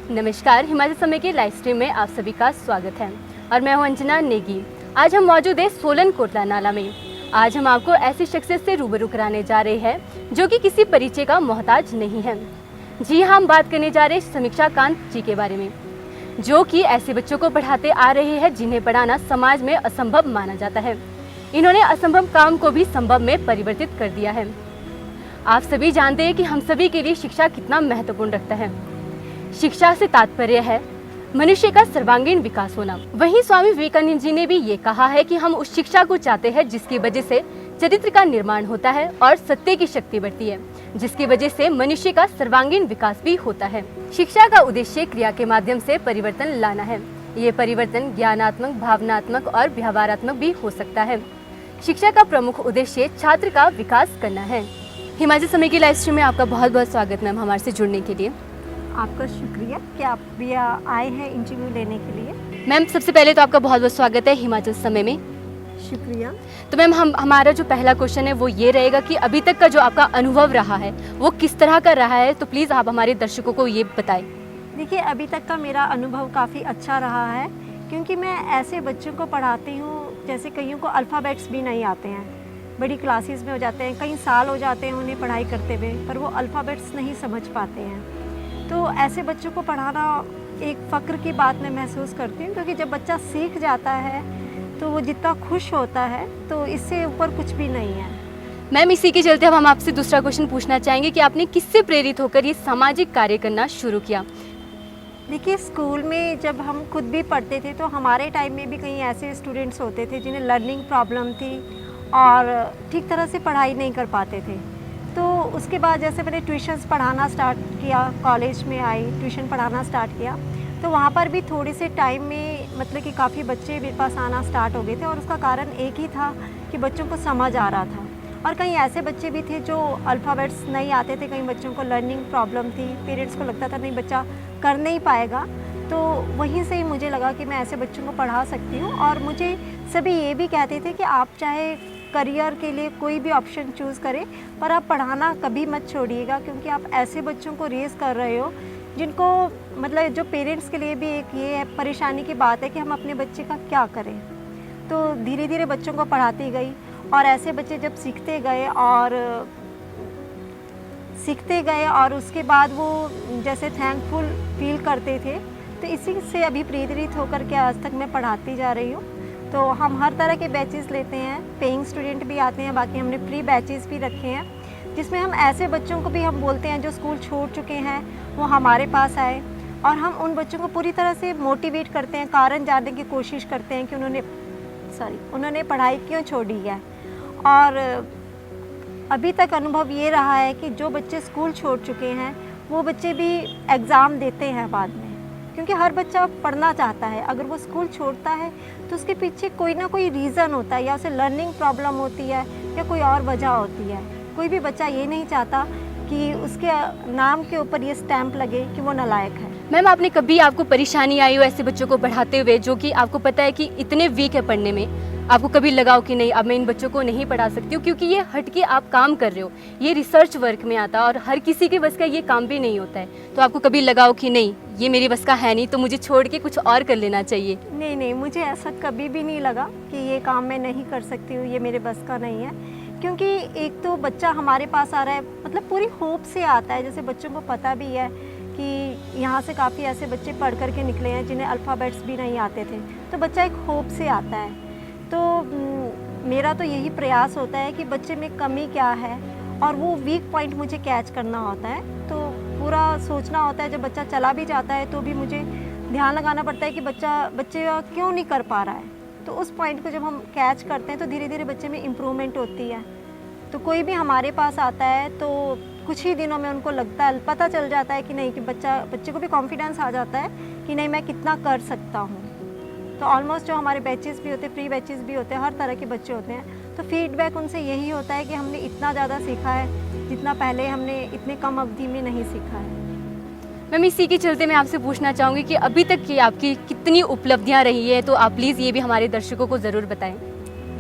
नमस्कार, हिमाचल समय के लाइव स्ट्रीम में आप सभी का स्वागत है और मैं हूं अंजना नेगी। आज हम मौजूद हैं सोलन कोटला नाला में। आज हम आपको ऐसी शख्सियत से रूबरू कराने जा रहे हैं जो कि किसी परिचय का मोहताज नहीं है। जी हाँ, हम बात करने जा रहे हैं समीक्षा कांत जी के बारे में, जो कि ऐसे बच्चों को पढ़ाते आ रहे हैं जिन्हें पढ़ाना समाज में असंभव माना जाता है। इन्होंने असंभव काम को भी संभव में परिवर्तित कर दिया है। आप सभी जानते हैं कि हम सभी के लिए शिक्षा कितना महत्वपूर्ण रखता है। शिक्षा से तात्पर्य है मनुष्य का सर्वांगीण विकास होना। वहीं स्वामी विवेकानंद जी ने भी ये कहा है कि हम उस शिक्षा को चाहते हैं जिसकी वजह से चरित्र का निर्माण होता है और सत्य की शक्ति बढ़ती है, जिसकी वजह से मनुष्य का सर्वांगीण विकास भी होता है। शिक्षा का उद्देश्य क्रिया के माध्यम से परिवर्तन लाना है। ये परिवर्तन ज्ञानात्मक, भावनात्मक और व्यवहारात्मक भी हो सकता है। शिक्षा का प्रमुख उद्देश्य छात्र का विकास करना है। हिमाचल समय की लाइव स्ट्रीम में आपका बहुत बहुत स्वागत मैम, हमारे से जुड़ने के लिए। आपका शुक्रिया कि आप भी आए हैं इंटरव्यू लेने के लिए। मैम, सबसे पहले तो आपका बहुत बहुत स्वागत है हिमाचल समय में। शुक्रिया। तो मैम, हमारा जो पहला क्वेश्चन है वो ये रहेगा कि अभी तक का जो आपका अनुभव रहा है वो किस तरह का रहा है, तो प्लीज़ आप हमारे दर्शकों को ये बताएं। देखिए, अभी तक का मेरा अनुभव काफ़ी अच्छा रहा है, क्योंकि मैं ऐसे बच्चों को पढ़ाती हूँ जैसे कईयों को अल्फ़ाबेट्स भी नहीं आते हैं, बड़ी क्लासेस में हो जाते हैं, कई साल हो जाते हैं उन्हें पढ़ाई करते हुए, पर वो अल्फ़ाबेट्स नहीं समझ पाते हैं। तो ऐसे बच्चों को पढ़ाना एक फ़क्र की बात मैं महसूस करती हूँ, क्योंकि जब बच्चा सीख जाता है तो वो जितना खुश होता है तो इससे ऊपर कुछ भी नहीं है। मैम, इसी के चलते हम आपसे दूसरा क्वेश्चन पूछना चाहेंगे कि आपने किससे प्रेरित होकर ये सामाजिक कार्य करना शुरू किया? देखिए, स्कूल में जब हम खुद भी पढ़ते थे तो हमारे टाइम में भी कई ऐसे स्टूडेंट्स होते थे जिन्हें लर्निंग प्रॉब्लम थी और ठीक तरह से पढ़ाई नहीं कर पाते थे। तो उसके बाद जैसे मैंने ट्यूशन्स पढ़ाना स्टार्ट किया, कॉलेज में आई, ट्यूशन पढ़ाना स्टार्ट किया, तो वहाँ पर भी थोड़े से टाइम में मतलब कि काफ़ी बच्चे मेरे पास आना स्टार्ट हो गए थे, और उसका कारण एक ही था कि बच्चों को समझ आ रहा था। और कई ऐसे बच्चे भी थे जो अल्फ़ाबेट्स नहीं आते थे, कई बच्चों को लर्निंग प्रॉब्लम थी, पेरेंट्स को लगता था नहीं बच्चा कर नहीं पाएगा। तो वहीं से ही मुझे लगा कि मैं ऐसे बच्चों को पढ़ा सकती हूँ। और मुझे सभी ये भी कहते थे कि आप चाहे करियर के लिए कोई भी ऑप्शन चूज़ करें, पर आप पढ़ाना कभी मत छोड़िएगा, क्योंकि आप ऐसे बच्चों को रेज़ कर रहे हो जिनको मतलब जो पेरेंट्स के लिए भी एक ये परेशानी की बात है कि हम अपने बच्चे का क्या करें। तो धीरे धीरे बच्चों को पढ़ाती गई, और ऐसे बच्चे जब सीखते गए और उसके बाद वो जैसे थैंकफुल फील करते थे, तो इसी से अभी प्रेरित होकर के आज तक मैं पढ़ाती जा रही हूँ। तो हम हर तरह के बैचेस लेते हैं, पेइंग स्टूडेंट भी आते हैं, बाकी हमने फ्री बैचेस भी रखे हैं, जिसमें हम ऐसे बच्चों को भी हम बोलते हैं जो स्कूल छोड़ चुके हैं वो हमारे पास आए, और हम उन बच्चों को पूरी तरह से मोटिवेट करते हैं, कारण जानने की कोशिश करते हैं कि उन्होंने पढ़ाई क्यों छोड़ी है। और अभी तक अनुभव ये रहा है कि जो बच्चे स्कूल छोड़ चुके हैं वो बच्चे भी एग्ज़ाम देते हैं बाद में, क्योंकि हर बच्चा पढ़ना चाहता है। अगर वो स्कूल छोड़ता है तो उसके पीछे कोई ना कोई रीज़न होता है, या उसे लर्निंग प्रॉब्लम होती है या कोई और वजह होती है। कोई भी बच्चा ये नहीं चाहता कि उसके नाम के ऊपर ये स्टैंप लगे कि वो नालायक है। मैम, आपने कभी आपको परेशानी आई हो ऐसे बच्चों को पढ़ाते हुए जो कि आपको पता है कि इतने वीक है पढ़ने में, आपको कभी लगाओ कि नहीं अब मैं इन बच्चों को नहीं पढ़ा सकती हूँ, क्योंकि ये हटके आप काम कर रहे हो, ये रिसर्च वर्क में आता है और हर किसी के बस का ये काम भी नहीं होता है, तो आपको कभी लगाओ कि नहीं ये मेरी बस का है नहीं, तो मुझे छोड़ के कुछ और कर लेना चाहिए? नहीं, मुझे ऐसा कभी भी नहीं लगा कि ये काम मैं नहीं कर सकती हूँ, ये मेरे बस का नहीं है। क्योंकि एक तो बच्चा हमारे पास आ रहा है मतलब पूरी होप से आता है, जैसे बच्चों को पता भी है कि यहाँ से काफ़ी ऐसे बच्चे पढ़ कर के निकले हैं जिन्हें अल्फ़ाबेट्स भी नहीं आते थे, तो बच्चा एक होप से आता है। तो मेरा तो यही प्रयास होता है कि बच्चे में कमी क्या है और वो वीक पॉइंट मुझे कैच करना होता है। तो पूरा सोचना होता है, जब बच्चा चला भी जाता है तो भी मुझे ध्यान लगाना पड़ता है कि बच्चे क्यों नहीं कर पा रहा है। तो उस पॉइंट को जब हम कैच करते हैं तो धीरे धीरे बच्चे में इम्प्रूवमेंट होती है। तो कोई भी हमारे पास आता है तो कुछ ही दिनों में उनको लगता है, पता चल जाता है कि नहीं, कि बच्चे को भी कॉन्फिडेंस आ जाता है कि नहीं मैं कितना कर सकता हूँ। तो ऑलमोस्ट जो हमारे बैचेस भी होते हैं, फ्री बैचेस भी होते हैं, हर तरह के बच्चे होते हैं, तो फीडबैक उनसे यही होता है कि हमने इतना ज़्यादा सीखा है जितना पहले हमने इतने कम अवधि में नहीं सीखा है। मैम, इसी के चलते मैं आपसे पूछना चाहूँगी कि अभी तक की आपकी कितनी उपलब्धियाँ रही है, तो आप प्लीज़ ये भी हमारे दर्शकों को ज़रूर बताएं।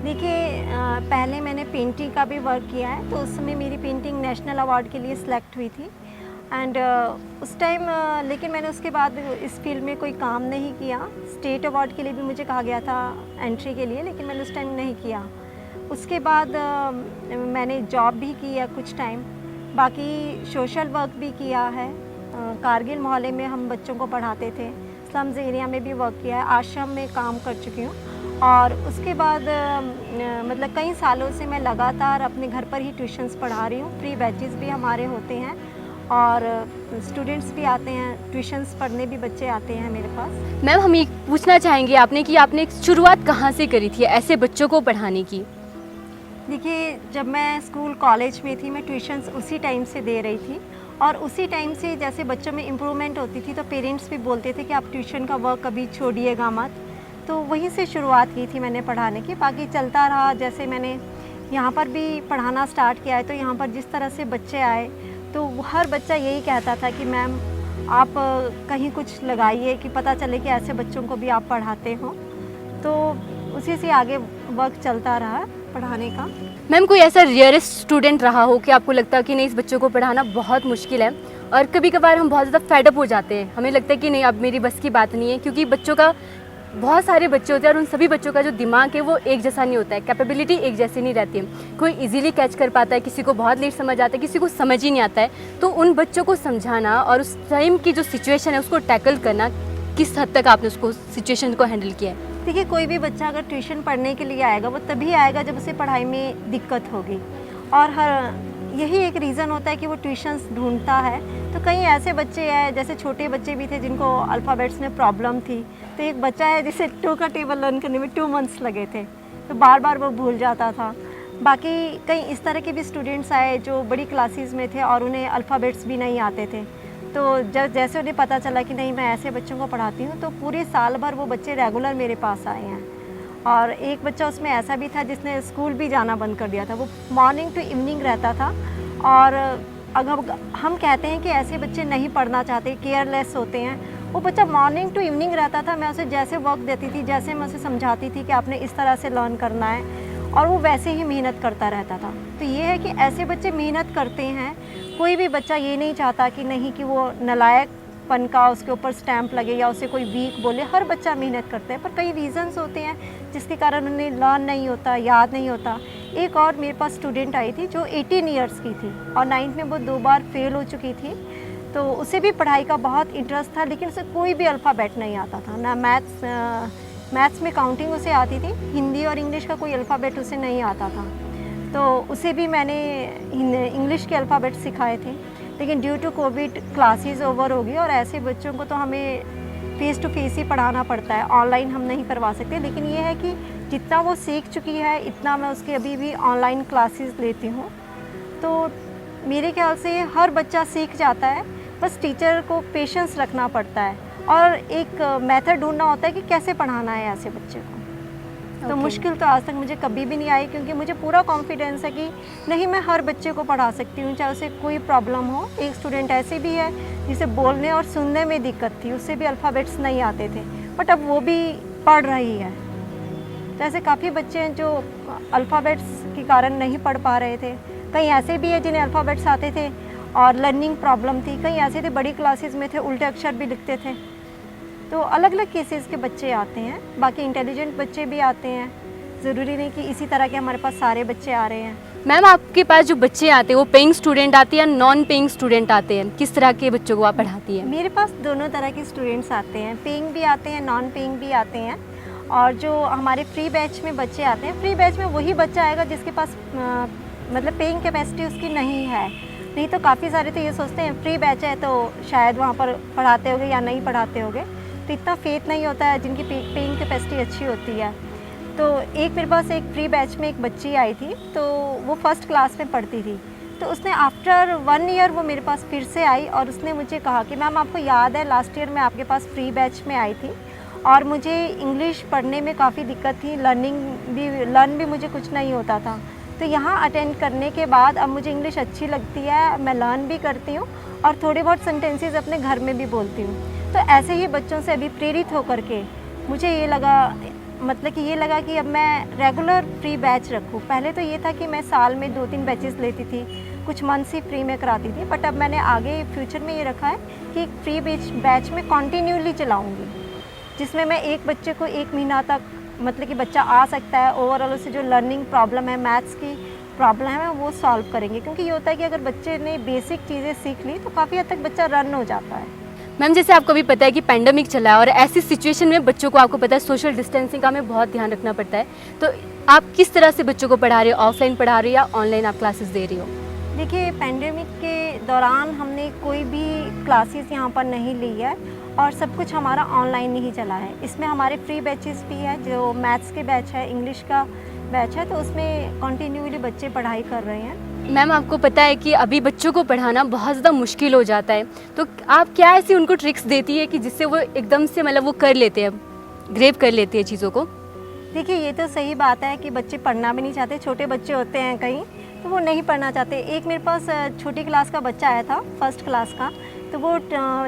देखिए, पहले मैंने पेंटिंग का भी वर्क किया है, तो उस समय मेरी पेंटिंग नेशनल अवार्ड के लिए सिलेक्ट हुई थी। एंड उस टाइम लेकिन मैंने उसके बाद इस फील्ड में कोई काम नहीं किया। स्टेट अवार्ड के लिए भी मुझे कहा गया था एंट्री के लिए, लेकिन मैंने उस टाइम नहीं किया। उसके बाद मैंने जॉब भी किया कुछ टाइम, बाकी सोशल वर्क भी किया है। कारगिल मोहल्ले में हम बच्चों को पढ़ाते थे, स्लम्स एरिया में भी वर्क किया है, आश्रम में काम कर चुकी हूँ। और उसके बाद मतलब कई सालों से मैं लगातार अपने घर पर ही ट्यूशन्स पढ़ा रही हूँ। फ्री बैचेस भी हमारे होते हैं और स्टूडेंट्स भी आते हैं, ट्यूशन्स पढ़ने भी बच्चे आते हैं मेरे पास। मैम, हम ये पूछना चाहेंगे आपने कि आपने शुरुआत कहाँ से करी थी ऐसे बच्चों को पढ़ाने की? देखिए, जब मैं स्कूल कॉलेज में थी, मैं ट्यूशन्स उसी टाइम से दे रही थी और उसी टाइम से जैसे बच्चों में इम्प्रूवमेंट होती थी तो पेरेंट्स भी बोलते थे कि आप ट्यूशन का वर्क कभी छोड़िएगा मत। तो वहीं से शुरुआत की थी मैंने पढ़ाने की, बाकी चलता रहा। जैसे मैंने यहाँ पर भी पढ़ाना स्टार्ट किया है तो यहाँ पर जिस तरह से बच्चे आए तो हर बच्चा यही कहता था कि मैम आप कहीं कुछ लगाइए कि पता चले कि ऐसे बच्चों को भी आप पढ़ाते हो। तो उसी से आगे वर्क चलता रहा पढ़ाने का। मैम, कोई ऐसा रेयरेस्ट स्टूडेंट रहा हो कि आपको लगता है कि नहीं, इस बच्चों को पढ़ाना बहुत मुश्किल है और कभी कभार हम बहुत ज़्यादा फेडअप हो जाते हैं, हमें लगता है कि नहीं अब मेरी बस की बात नहीं है, क्योंकि बच्चों का बहुत सारे बच्चे होते हैं और उन सभी बच्चों का जो दिमाग है वो एक जैसा नहीं होता है, कैपेबिलिटी एक जैसी नहीं रहती है। कोई इजीली कैच कर पाता है, किसी को बहुत लेट समझ आता है, किसी को समझ ही नहीं आता है। तो उन बच्चों को समझाना और उस टाइम की जो सिचुएशन है उसको टैकल करना, किस हद तक आपने उसको सिचुएशन को हैंडल किया है? देखिए, कोई भी बच्चा अगर ट्यूशन पढ़ने के लिए आएगा वो तभी आएगा जब उसे पढ़ाई में दिक्कत होगी और यही एक रीज़न होता है कि वो ट्यूशन्स ढूंढता है। तो कई ऐसे बच्चे हैं, जैसे छोटे बच्चे भी थे जिनको अल्फ़ाबेट्स में प्रॉब्लम थी। तो एक बच्चा है जिसे 2 का टेबल लर्न करने में 2 मंथ्स लगे थे, तो बार बार वो भूल जाता था। बाकी कई इस तरह के भी स्टूडेंट्स आए जो बड़ी क्लासेस में थे और उन्हें अल्फ़ाबेट्स भी नहीं आते थे। तो जब जैसे उन्हें पता चला कि नहीं मैं ऐसे बच्चों को पढ़ाती हूँ, तो पूरे साल भर वो बच्चे रेगुलर मेरे पास आए हैं। और एक बच्चा उसमें ऐसा भी था जिसने स्कूल भी जाना बंद कर दिया था, वो मॉर्निंग टू इवनिंग रहता था। और अगर हम कहते हैं कि ऐसे बच्चे नहीं पढ़ना चाहते, केयरलेस होते हैं, वो बच्चा मॉर्निंग टू इवनिंग रहता था। मैं उसे जैसे वर्क देती थी, जैसे मैं उसे समझाती थी कि आपने इस तरह से लर्न करना है, और वो वैसे ही मेहनत करता रहता था। तो ये है कि ऐसे बच्चे मेहनत करते हैं। कोई भी बच्चा ये नहीं चाहता कि नहीं कि वो नालायकपन का उसके ऊपर स्टैंप लगे या उसे कोई वीक बोले। हर बच्चा मेहनत करता है, पर कई रीज़न्स होते हैं जिसके कारण उन्हें लर्न नहीं होता, याद नहीं होता। एक और मेरे पास स्टूडेंट आई थी जो 18 ईयर्स की थी और 9th में वो 2 बार फेल हो चुकी थी। तो उसे भी पढ़ाई का बहुत इंटरेस्ट था, लेकिन उसे कोई भी अल्फ़ाबेट नहीं आता था, ना मैथ्स में काउंटिंग उसे आती थी, हिंदी और इंग्लिश का कोई अल्फ़ाबेट उसे नहीं आता था। तो उसे भी मैंने इंग्लिश के अल्फ़ाबेट सिखाए थे, लेकिन due to Covid classes over हो गई और ऐसे बच्चों को तो हमें फ़ेस टू फेस ही पढ़ाना पड़ता है, ऑनलाइन हम नहीं करवा सकते। लेकिन ये है कि जितना वो सीख चुकी है इतना मैं उसके अभी भी ऑनलाइन क्लासेस लेती हूँ। तो मेरे ख्याल से हर बच्चा सीख जाता है, बस टीचर को पेशेंस रखना पड़ता है और एक मेथड ढूंढना होता है कि कैसे पढ़ाना है ऐसे बच्चे को। तो मुश्किल तो आज तक मुझे कभी भी नहीं आई, क्योंकि मुझे पूरा कॉन्फिडेंस है कि नहीं, मैं हर बच्चे को पढ़ा सकती हूँ, चाहे उसे कोई प्रॉब्लम हो। एक स्टूडेंट ऐसे भी है जिसे बोलने और सुनने में दिक्कत थी, उससे भी अल्फ़ाबेट्स नहीं आते थे, बट अब वो भी पढ़ रही है। तो ऐसे काफ़ी बच्चे हैं जो अल्फ़ाबेट्स के कारण नहीं पढ़ पा रहे थे। कई ऐसे भी है जिन्हें अल्फ़ाबेट्स आते थे और लर्निंग प्रॉब्लम थी। कई ऐसे थे बड़ी क्लासेस में थे, उल्टे अक्षर भी लिखते थे। तो अलग अलग केसेस के बच्चे आते हैं, बाकी इंटेलिजेंट बच्चे भी आते हैं। ज़रूरी नहीं कि इसी तरह के हमारे पास सारे बच्चे आ रहे हैं। मैम, आपके पास जो बच्चे आते हैं वो पेइंग स्टूडेंट आते हैं या नॉन पेइंग स्टूडेंट आते हैं? किस तरह के बच्चों को आप पढ़ाती हैं? मेरे पास दोनों तरह के स्टूडेंट्स आते हैं, पेइंग भी आते हैं, नॉन पेइंग भी आते हैं। और जो हमारे फ्री बैच में बच्चे आते हैं, फ्री बैच में वही बच्चा आएगा जिसके पास मतलब पेइंग कैपेसिटी उसकी नहीं है। नहीं तो काफ़ी सारे तो ये सोचते हैं फ्री बैच है तो शायद वहाँ पर पढ़ाते होगे या नहीं पढ़ाते होगे, तो इतना फेथ नहीं होता है जिनकी पेइंग कैपेसिटी अच्छी होती है। तो एक मेरे पास एक फ्री बैच में एक बच्ची आई थी, तो वो फर्स्ट क्लास में पढ़ती थी। तो उसने आफ्टर 1 ईयर वो मेरे पास फिर से आई और उसने मुझे कहा कि मैम आपको याद है लास्ट ईयर मैं आपके पास फ्री बैच में आई थी और मुझे इंग्लिश पढ़ने में काफ़ी दिक्कत थी, लर्न भी मुझे कुछ नहीं होता था। तो यहाँ अटेंड करने के बाद अब मुझे इंग्लिश अच्छी लगती है, मैं लर्न भी करती हूँ और थोड़े बहुत सेंटेंसेस अपने घर में भी बोलती हूँ। तो ऐसे ही बच्चों से अभी प्रेरित होकर के मुझे ये लगा, मतलब कि ये लगा कि अब मैं रेगुलर फ्री बैच रखूँ। पहले तो ये था कि मैं साल में 2-3 बैचेस लेती थी, कुछ मंथ से फ्री में कराती थी, बट अब मैंने आगे फ्यूचर में ये रखा है कि फ्री बैच में कंटिन्यूली चलाऊँगी, जिसमें मैं एक बच्चे को 1 महीना तक मतलब कि बच्चा आ सकता है, ओवरऑल उससे जो लर्निंग प्रॉब्लम है, मैथ्स की प्रॉब्लम है, वो सॉल्व करेंगे। क्योंकि ये होता है कि अगर बच्चे ने बेसिक चीज़ें सीख ली तो काफ़ी हद तक बच्चा रन हो जाता है। मैम, जैसे आपको भी पता है कि पैंडेमिक चला है और ऐसी सिचुएशन में बच्चों को, आपको पता है, सोशल डिस्टेंसिंग का हमें बहुत ध्यान रखना पड़ता है, तो आप किस तरह से बच्चों को पढ़ा रहे हो? ऑफलाइन पढ़ा रहे हो या ऑनलाइन आप क्लासेस दे रही हो? देखिए, पैंडेमिक के दौरान हमने कोई भी क्लासेस यहाँ पर नहीं ली है और सब कुछ हमारा ऑनलाइन ही चला है। इसमें हमारे फ्री बैचेस भी है, जो मैथ्स के बैच है, इंग्लिश का बैच है, तो उसमें कंटिन्यूली बच्चे पढ़ाई कर रहे हैं। मैम, आपको पता है कि अभी बच्चों को पढ़ाना बहुत ज़्यादा मुश्किल हो जाता है, तो आप क्या ऐसी उनको ट्रिक्स देती है कि जिससे वो एकदम से मतलब वो कर लेते हैं, ग्रेप कर लेते हैं चीज़ों को? देखिए, ये तो सही बात है कि बच्चे पढ़ना भी नहीं चाहते। छोटे बच्चे होते हैं कहीं, तो वो नहीं पढ़ना चाहते। एक मेरे पास छोटी क्लास का बच्चा आया था, फर्स्ट क्लास का, तो वो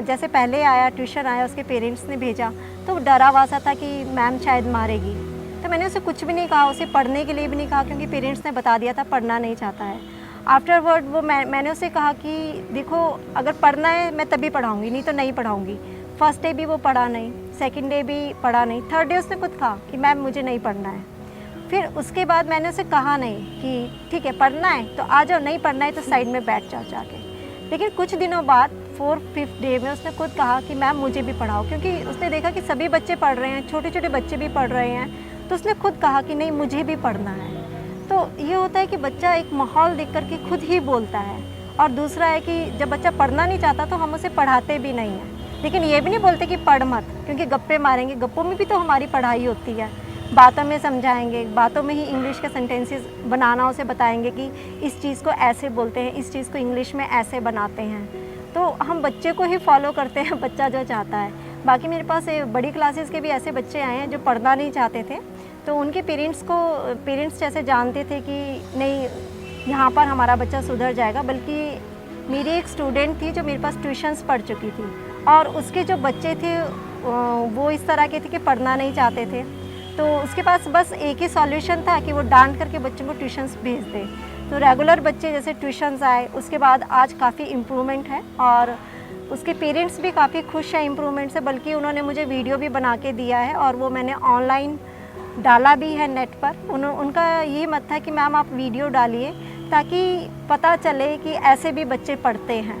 जैसे पहले आया, ट्यूशन आया, उसके पेरेंट्स ने भेजा, तो वो डरा हुआ सा था कि मैम शायद मारेगी। तो मैंने उसे कुछ भी नहीं कहा, उसे पढ़ने के लिए भी नहीं कहा, क्योंकि पेरेंट्स ने बता दिया था पढ़ना नहीं चाहता है। आफ्टरवर्ड वो मैंने उसे कहा कि देखो, अगर पढ़ना है मैं तभी पढ़ाऊँगी, नहीं तो नहीं पढ़ाऊँगी। फर्स्ट डे भी वो पढ़ा नहीं, सेकंड डे भी पढ़ा नहीं, थर्ड डे उसने खुद कहा कि मैम मुझे नहीं पढ़ना है। फिर उसके बाद मैंने उसे कहा नहीं कि ठीक है पढ़ना है तो आ जाओ, नहीं पढ़ना है तो साइड में बैठ जाओ जाके। लेकिन कुछ दिनों बाद 4th-5th डे में उसने खुद कहा कि मैम मुझे भी पढ़ाओ, क्योंकि उसने देखा कि सभी बच्चे पढ़ रहे हैं, छोटे छोटे बच्चे भी पढ़ रहे हैं, तो उसने खुद कहा कि नहीं मुझे भी पढ़ना है। तो ये होता है कि बच्चा एक माहौल देख कर के खुद ही बोलता है। और दूसरा है कि जब बच्चा पढ़ना नहीं चाहता तो हम उसे पढ़ाते भी नहीं हैं, लेकिन ये भी नहीं बोलते कि पढ़ मत, क्योंकि गप्पे मारेंगे, गप्पों में भी तो हमारी पढ़ाई होती है। बातों में समझाएंगे, बातों में ही इंग्लिश के सेंटेंसेस बनाना उसे बताएंगे कि इस चीज़ को ऐसे बोलते हैं, इस चीज़ को इंग्लिश में ऐसे बनाते हैं। तो हम बच्चे को ही फॉलो करते हैं, बच्चा जो चाहता है। बाकी मेरे पास बड़ी क्लासेस के भी ऐसे बच्चे आए हैं जो पढ़ना नहीं चाहते थे, तो उनके पेरेंट्स जैसे जानते थे कि नहीं यहाँ पर हमारा बच्चा सुधर जाएगा। बल्कि मेरी एक स्टूडेंट थी जो मेरे पास ट्यूशन्स पढ़ चुकी थी, और उसके जो बच्चे थे वो इस तरह के थे कि पढ़ना नहीं चाहते थे, तो उसके पास बस एक ही सॉल्यूशन था कि वो डांट करके बच्चों को ट्यूशन्स भेज दे। तो रेगुलर बच्चे जैसे ट्यूशन्स आए, उसके बाद आज काफ़ी इम्प्रूवमेंट है और उसके पेरेंट्स भी काफ़ी खुश हैं इम्प्रूवमेंट से। बल्कि उन्होंने मुझे वीडियो भी बना के दिया है और वो मैंने ऑनलाइन डाला भी है नेट पर। उनका यही मत था कि मैम आप वीडियो डालिए ताकि पता चले कि ऐसे भी बच्चे पढ़ते हैं।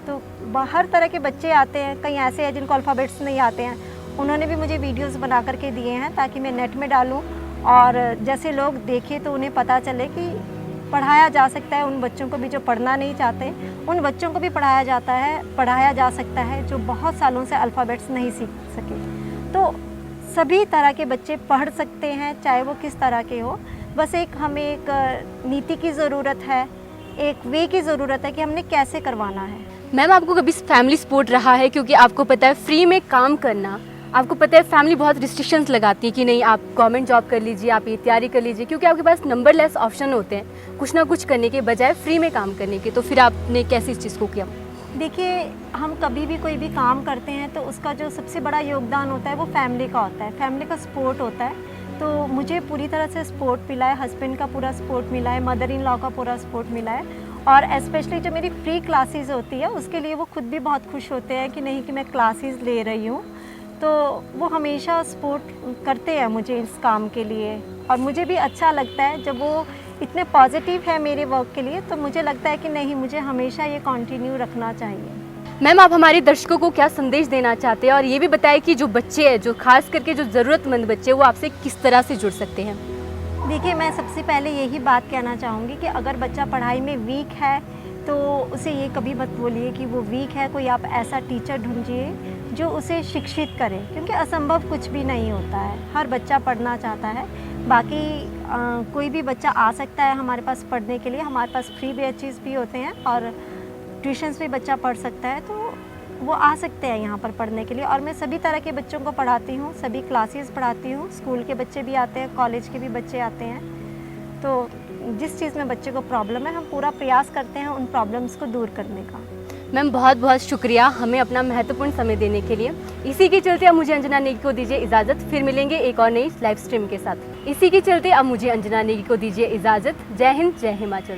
तो हर तरह के बच्चे आते हैं, कई ऐसे हैं जिनको अल्फ़ाबेट्स नहीं आते हैं, उन्होंने भी मुझे वीडियोस बना करके दिए हैं ताकि मैं नेट में डालूं और जैसे लोग देखें तो उन्हें पता चले कि पढ़ाया जा सकता है। उन बच्चों को भी जो पढ़ना नहीं चाहते, उन बच्चों को भी पढ़ाया जा सकता है जो बहुत सालों से अल्फ़ाबेट्स नहीं सीख सके। तो सभी तरह के बच्चे पढ़ सकते हैं, चाहे वो किस तरह के हो। बस हमें एक नीति की ज़रूरत है, एक वे की ज़रूरत है कि हमने कैसे करवाना है। मैम, आपको कभी फैमिली सपोर्ट रहा है? क्योंकि आपको पता है फ्री में काम करना, आपको पता है फैमिली बहुत रिस्ट्रिक्शंस लगाती है कि नहीं आप गवर्नमेंट जॉब कर लीजिए, आप ये तैयारी कर लीजिए, क्योंकि आपके पास नंबरलेस ऑप्शन होते हैं कुछ ना कुछ करने के बजाय फ्री में काम करने के। तो फिर आपने कैसे इस चीज़ को किया? देखिए, हम कभी भी कोई भी काम करते हैं तो उसका जो सबसे बड़ा योगदान होता है वो फैमिली का होता है, फैमिली का सपोर्ट होता है। तो मुझे पूरी तरह से सपोर्ट मिला है, हस्बैंड का पूरा सपोर्ट मिला है, मदर इन लॉ का पूरा सपोर्ट मिला है। और स्पेशली जो मेरी फ्री क्लासेस होती है उसके लिए वो खुद भी बहुत खुश होते हैं कि नहीं कि मैं क्लासेस ले रही हूँ। तो वो हमेशा सपोर्ट करते हैं मुझे इस काम के लिए, और मुझे भी अच्छा लगता है जब वो इतने पॉजिटिव है मेरे वर्क के लिए। तो मुझे लगता है कि नहीं, मुझे हमेशा ये कंटिन्यू रखना चाहिए। मैम, आप हमारे दर्शकों को क्या संदेश देना चाहते हैं, और ये भी बताएं कि जो बच्चे हैं, जो खास करके जो ज़रूरतमंद बच्चे, वो आपसे किस तरह से जुड़ सकते हैं? देखिए, मैं सबसे पहले यही बात कहना चाहूँगी कि अगर बच्चा पढ़ाई में वीक है तो उसे ये कभी मत बोलिए कि वो वीक है। कोई आप ऐसा टीचर ढूंढिए जो उसे शिक्षित करे, क्योंकि असंभव कुछ भी नहीं होता है, हर बच्चा पढ़ना चाहता है। बाकी कोई भी बच्चा आ सकता है हमारे पास पढ़ने के लिए, हमारे पास फ्री बैचेस भी होते हैं और ट्यूशन्स भी बच्चा पढ़ सकता है, तो वो आ सकते हैं यहाँ पर पढ़ने के लिए। और मैं सभी तरह के बच्चों को पढ़ाती हूँ, सभी क्लासेस पढ़ाती हूँ, स्कूल के बच्चे भी आते हैं, कॉलेज के भी बच्चे आते हैं। तो जिस चीज़ में बच्चे को प्रॉब्लम है, हम पूरा प्रयास करते हैं उन प्रॉब्लम्स को दूर करने का। मैम, बहुत बहुत शुक्रिया हमें अपना महत्वपूर्ण समय देने के लिए। इसी के चलते अब मुझे अंजना नेगी को दीजिए इजाज़त, फिर मिलेंगे एक और नई लाइव स्ट्रीम के साथ। इसी के चलते अब मुझे अंजना नेगी को दीजिए इजाज़त। जय हिंद, जय हिमाचल।